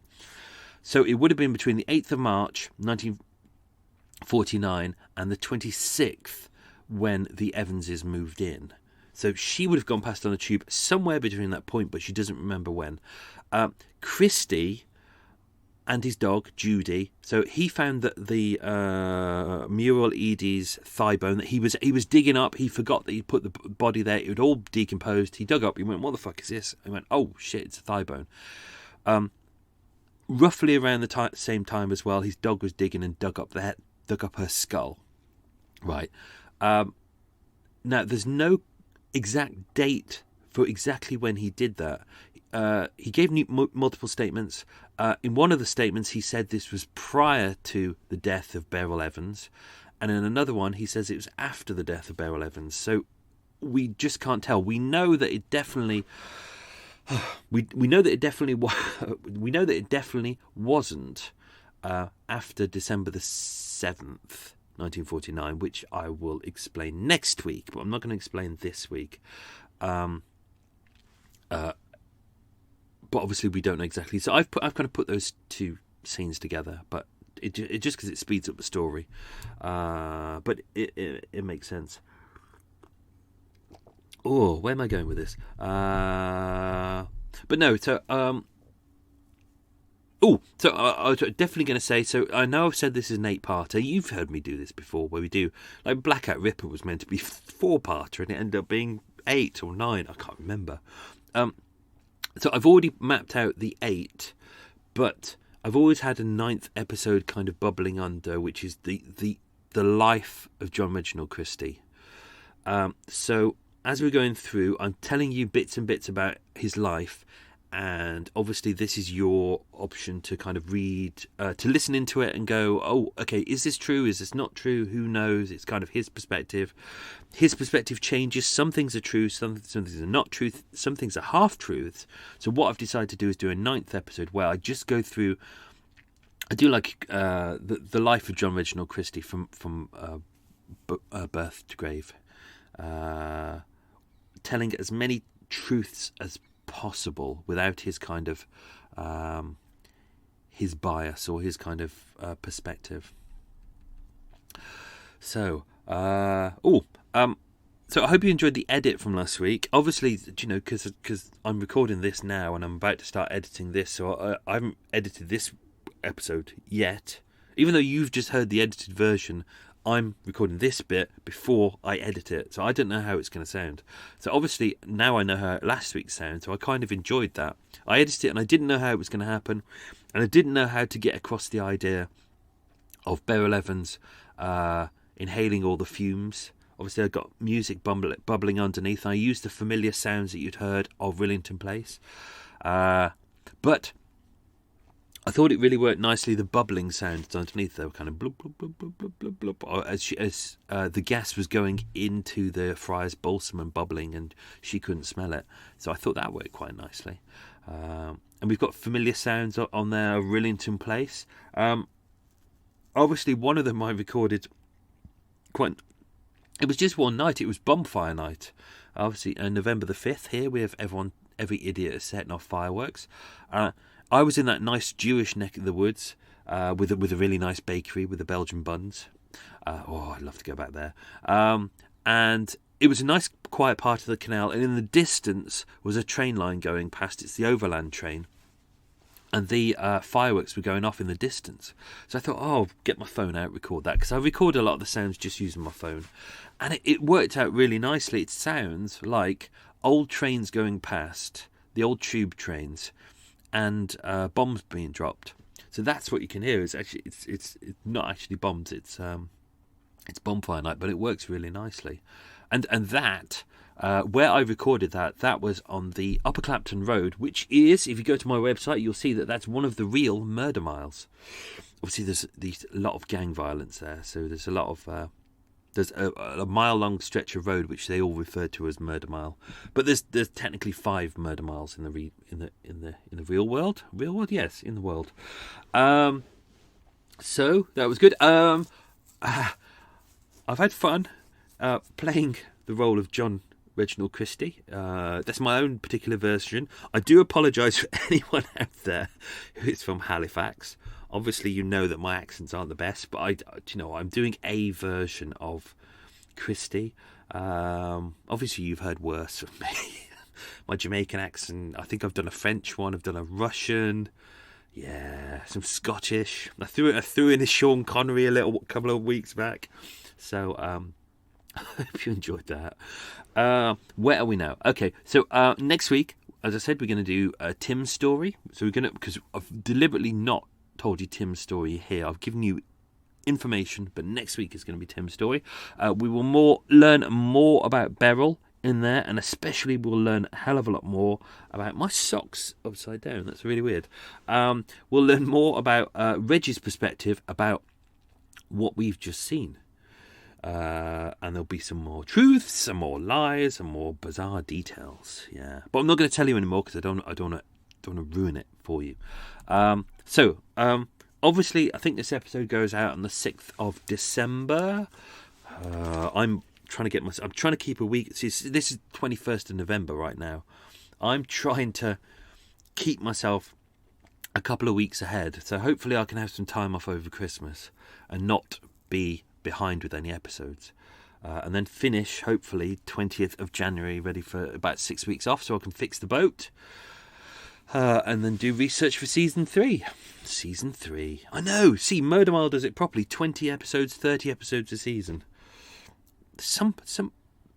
S1: So it would have been between the 8th of March, 1949, and the 26th when the Evanses moved in. So she would have gone past on the tube somewhere between that point, but she doesn't remember when. Christie and his dog, Judy. So he found that the Muriel Edie's thigh bone that he was digging up, he forgot that he put the body there. It had all decomposed. He dug up. He went, what the fuck is this? He went, oh, shit, it's a thigh bone. Roughly around the same time as well, his dog was digging and dug up her skull. Right. Now, there's no exact date for exactly when he did that. He gave multiple statements. In one of the statements, he said this was prior to the death of Beryl Evans, and in another one, he says it was after the death of Beryl Evans. So we just can't tell. We know that it definitely. We know that it definitely. We know that it definitely wasn't after December the 7th, 1949, which I will explain next week, but I'm not going to explain this week. But obviously we don't know exactly. So I've kind of put those two scenes together, but it just because it speeds up the story. But it makes sense. Oh, where am I going with this? But no, so I was definitely going to say. So I know I've said this is an 8-parter. You've heard me do this before, where we do like Blackout Ripper was meant to be 4-parter, and it ended up being 8 or 9. I can't remember. So I've already mapped out the 8, but I've always had a 9th episode kind of bubbling under, which is the life of John Reginald Christie. So as we're going through, I'm telling you bits and bits about his life, and obviously this is your option to kind of read, to listen into it and go, oh, okay, is this true? Is this not true? Who knows? It's kind of his perspective. His perspective changes. Some things are true, some things are not true, some things are half-truths. So what I've decided to do is do a 9th episode where I just go through, I do like the life of John Reginald Christie from birth to grave, telling as many truths as possible without his kind of his bias or his kind of perspective. So so I hope you enjoyed the edit from last week. Obviously, because I'm recording this now and I'm about to start editing this, so I haven't edited this episode yet. Even though you've just heard the edited version, I'm recording this bit before I edit it, so I don't know how it's going to sound. So obviously now I know how last week's sound, so I kind of enjoyed that. I edited it and I didn't know how it was going to happen, and I didn't know how to get across the idea of Beryl Evans inhaling all the fumes Obviously, I've got music bubbling underneath. And I used the familiar sounds that you'd heard of Rillington Place. But I thought it really worked nicely. The bubbling sounds underneath, they were kind of blub, blub, blub, blub, blub, blub, blub, as the gas was going into the friar's balsam and bubbling, and she couldn't smell it. So I thought that worked quite nicely. And we've got familiar sounds on there, Rillington Place. Obviously, one of them I recorded it was just one night. It was bonfire night. Obviously, on November the 5th, here we have every idiot is setting off fireworks. I was in that nice Jewish neck of the woods with a really nice bakery with the Belgian buns. I'd love to go back there. And it was a nice quiet part of the canal, and in the distance was a train line going past. It's the overland train. And the fireworks were going off in the distance. So I thought, I'll get my phone out, record that. Because I record a lot of the sounds just using my phone. And it worked out really nicely. It sounds like old trains going past, the old tube trains, and bombs being dropped. So that's what you can hear. It's actually it's not actually bombs. It's bonfire night, but it works really nicely. And that where I recorded that was on the Upper Clapton Road, which is, if you go to my website, you'll see that that's one of the real murder miles. Obviously, there's a lot of gang violence there, so there's a lot of there's a mile-long stretch of road which they all refer to as Murder Mile, but there's technically 5 murder miles in the real world. Real world, yes, in the world. So that was good. I've had fun playing the role of John Reginald Christie. That's my own particular version. I do apologise for anyone out there who is from Halifax. Obviously, you know that my accents aren't the best, but I'm doing a version of Christie. Obviously, you've heard worse from me. My Jamaican accent. I think I've done a French one. I've done a Russian. Yeah, some Scottish. I threw in a Sean Connery a couple of weeks back. So I hope you enjoyed that. Where are we now? Okay, so next week, as I said, we're going to do Tim's story. So because I've deliberately not told you Tim's story here. I've given you information, but next week is going to be Tim's story. We will learn more about Beryl in there, and especially we'll learn a hell of a lot more about my socks upside down. That's really weird. We'll learn more about Reggie's perspective about what we've just seen. And there'll be some more truths, some more lies, some more bizarre details. Yeah, but I'm not going to tell you anymore because I don't want to ruin it for you. Obviously, I think this episode goes out on the 6th of December. I'm trying to keep a week. See, this is 21st of November right now. I'm trying to keep myself a couple of weeks ahead. So hopefully I can have some time off over Christmas and not be behind with any episodes. And then finish, hopefully, 20th of January, ready for about 6 weeks off so I can fix the boat. And then do research for Season 3. Season 3. I know! See, Murder Mile does it properly. 20 episodes, 30 episodes a season. Some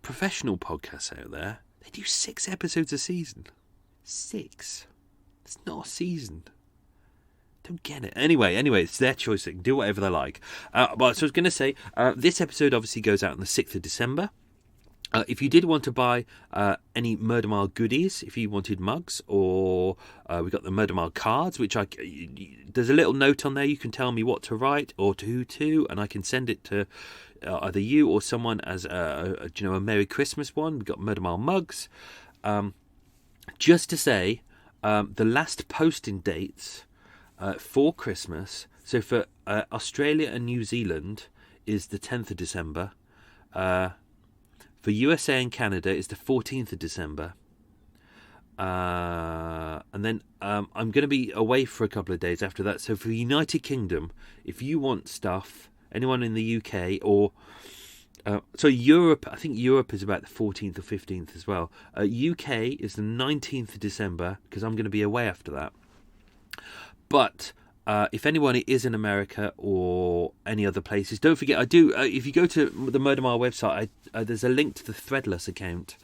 S1: professional podcasts out there, they do 6 episodes a season. 6. It's not a season. Don't get it. Anyway, it's their choice. They can do whatever they like. So I was going to say, this episode obviously goes out on the 6th of December. If you did want to buy any Murder Mile goodies, if you wanted mugs, or we got the Murder Mile cards, which there's a little note on there. You can tell me what to write or to who to, and I can send it to either you or someone as a Merry Christmas one. We got Murder Mile mugs. Just to say, the last posting dates for Christmas. So for Australia and New Zealand is the 10th of December. For USA and Canada, it's the 14th of December. And then I'm going to be away for a couple of days after that. So for the United Kingdom, if you want stuff, anyone in the UK or... so Europe, I think Europe is about the 14th or 15th as well. UK is the 19th of December, because I'm going to be away after that. But... if anyone is in America or any other places, don't forget, if you go to the Murder Mile website, there's a link to the Threadless account.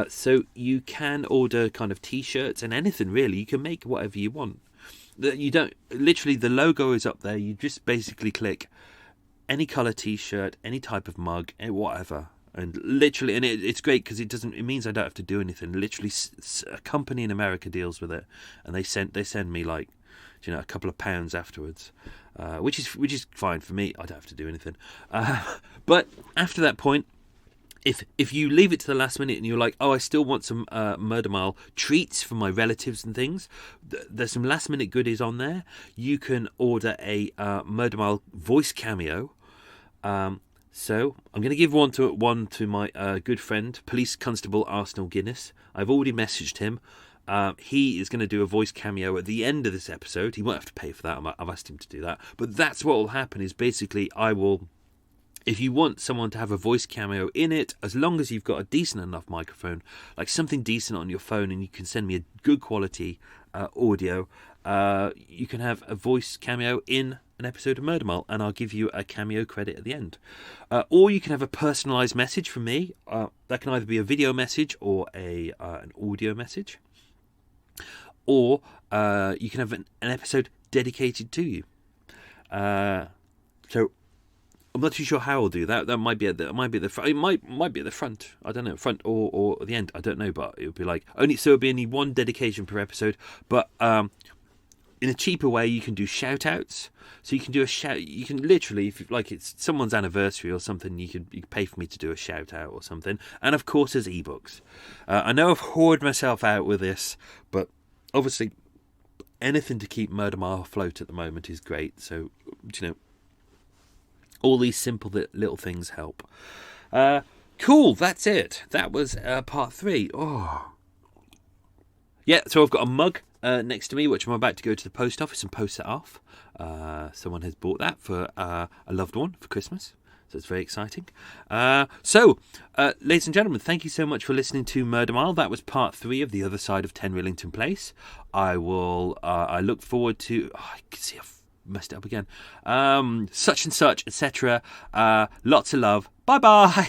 S1: So you can order kind of T-shirts and anything really. You can make whatever you want. Literally, the logo is up there. You just basically click any colour T-shirt, any type of mug, whatever. And literally, and it's great because it means I don't have to do anything. Literally, a company in America deals with it, and they send me like, a couple of pounds afterwards, which is fine for me. I don't have to do anything. But after that point, if you leave it to the last minute and you're like, oh, I still want some Murder Mile treats from my relatives and things, there's some last minute goodies on there. You can order a Murder Mile voice cameo. So I'm going to give one to my good friend, Police Constable Arsenal Guinness. I've already messaged him. He is going to do a voice cameo at the end of this episode. He won't have to pay for that. I've asked him to do that. But that's what will happen is basically if you want someone to have a voice cameo in it, as long as you've got a decent enough microphone, like something decent on your phone, and you can send me a good quality audio, you can have a voice cameo in an episode of Murder Mile, and I'll give you a cameo credit at the end. Or you can have a personalised message from me. That can either be a video message or an audio message. Or you can have an episode dedicated to you. So I'm not too sure how I'll do that. That might be at the front. It might be at the front. I don't know, front or at the end. I don't know, but it would be like it'll be only one dedication per episode. But in a cheaper way, you can do shout outs. So you can do a shout. You can literally, if it's someone's anniversary or something, you can pay for me to do a shout out or something. And of course, there's ebooks. I know I've whored myself out with this, but obviously, anything to keep Murder Mile afloat at the moment is great. So all these simple little things help. Cool. That's it. That was part 3. Oh, yeah. So I've got a mug next to me, which I'm about to go to the post office and post it off. Someone has bought that for a loved one for Christmas, so it's very exciting. So, ladies and gentlemen, thank you so much for listening to Murder Mile. That was part 3 of The Other Side of 10 Rillington Place. I look forward to... I can see I've messed it up again. Such and such, etc. Lots of love. Bye-bye.